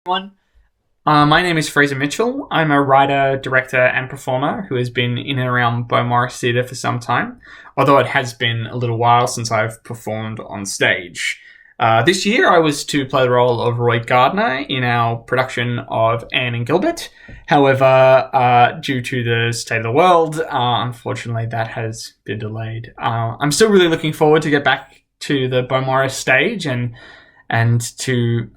One. My name is Fraser Mitchell. I'm a writer, director, and performer who has been in and around Beaumaris Theatre for some time, although it has been a little while since I've performed on stage. This year, I was to play the role of Roy Gardner in our production of Anne Gilbert. However, due to the state of the world, unfortunately, that has been delayed. I'm still really looking forward to get back to the Beaumaris stage and to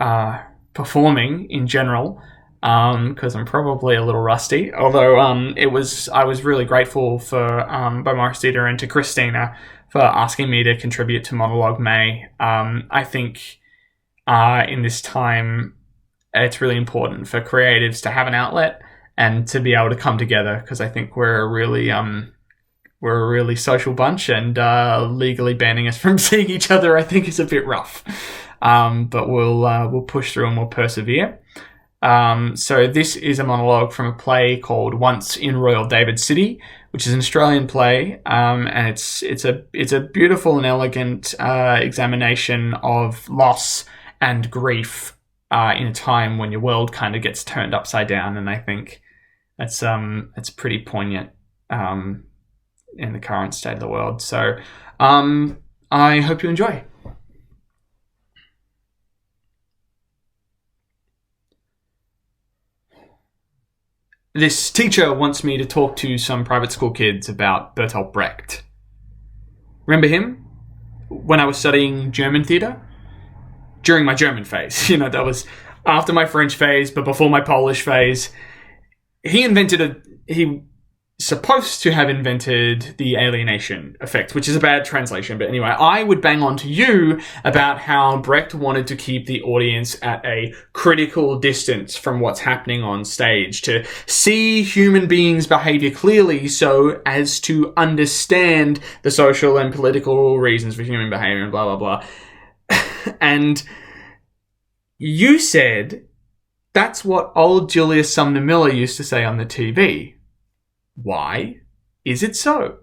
performing in general, because I'm probably a little rusty. Although I was really grateful for Beaumaris Theatre and to Christina for asking me to contribute to Monologue May. I think in this time it's really important for creatives to have an outlet and to be able to come together, because I think we're a really social bunch, and legally banning us from seeing each other, I think, is a bit rough. But we'll push through and we'll persevere. So this is a monologue from a play called Once in Royal David City, which is an Australian play, and it's a beautiful and elegant examination of loss and grief in a time when your world kind of gets turned upside down, and I think it's pretty poignant in the current state of the world. So I hope you enjoy. This teacher wants me to talk to some private school kids about Bertolt Brecht. Remember him? When I was studying German theatre? During my German phase. That was after my French phase, but before my Polish phase. He supposed to have invented the alienation effect, which is a bad translation. But anyway, I would bang on to you about how Brecht wanted to keep the audience at a critical distance from what's happening on stage, to see human beings' behavior clearly so as to understand the social and political reasons for human behavior and blah, blah, blah. And you said that's what old Julius Sumner Miller used to say on the TV. Why is it so?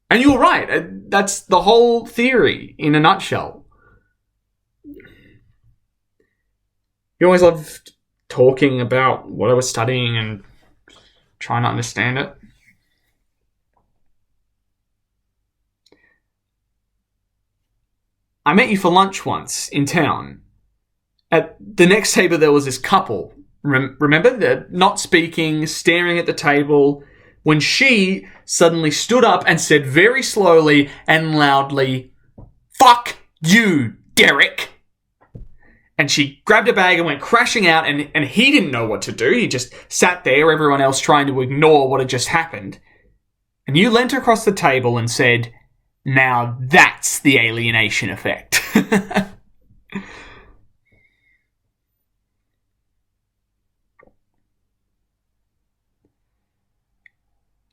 And you were right. That's the whole theory in a nutshell. You always loved talking about what I was studying and trying to understand it. I met you for lunch once in town. At the next table there was this couple. Remember? They're not speaking, staring at the table, when she suddenly stood up and said very slowly and loudly, "Fuck you, Derek!" And she grabbed a bag and went crashing out, and he didn't know what to do. He just sat there, everyone else trying to ignore what had just happened. And you leant across the table and said, "Now that's the alienation effect."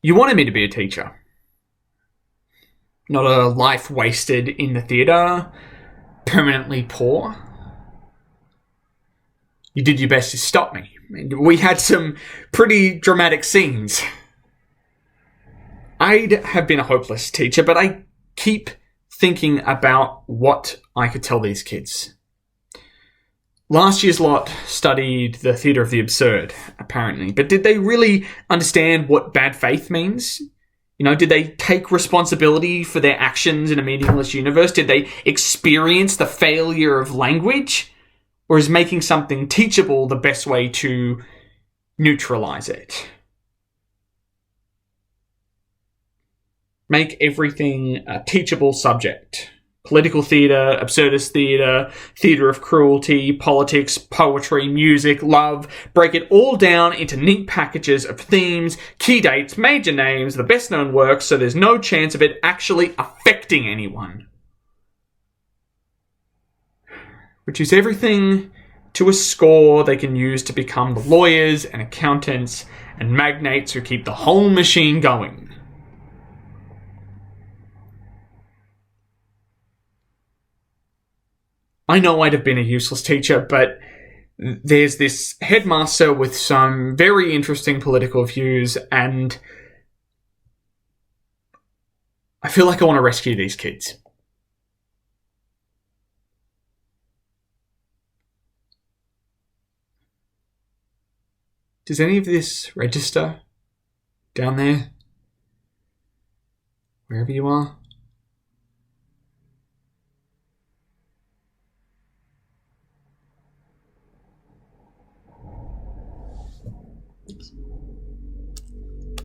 You wanted me to be a teacher. Not a life wasted in the theatre, permanently poor. You did your best to stop me. We had some pretty dramatic scenes. I'd have been a hopeless teacher, but I keep thinking about what I could tell these kids. Last year's lot studied the theatre of the absurd, apparently. But did they really understand what bad faith means? Did they take responsibility for their actions in a meaningless universe? Did they experience the failure of language? Or is making something teachable the best way to neutralize it? Make everything a teachable subject. Political theatre, absurdist theatre, theatre of cruelty, politics, poetry, music, love. Break it all down into neat packages of themes, key dates, major names, the best known works, so there's no chance of it actually affecting anyone. Reduce everything to a score they can use to become the lawyers and accountants and magnates who keep the whole machine going. I know I'd have been a useless teacher, but there's this headmaster with some very interesting political views, and I feel like I want to rescue these kids. Does any of this register down there? Wherever you are?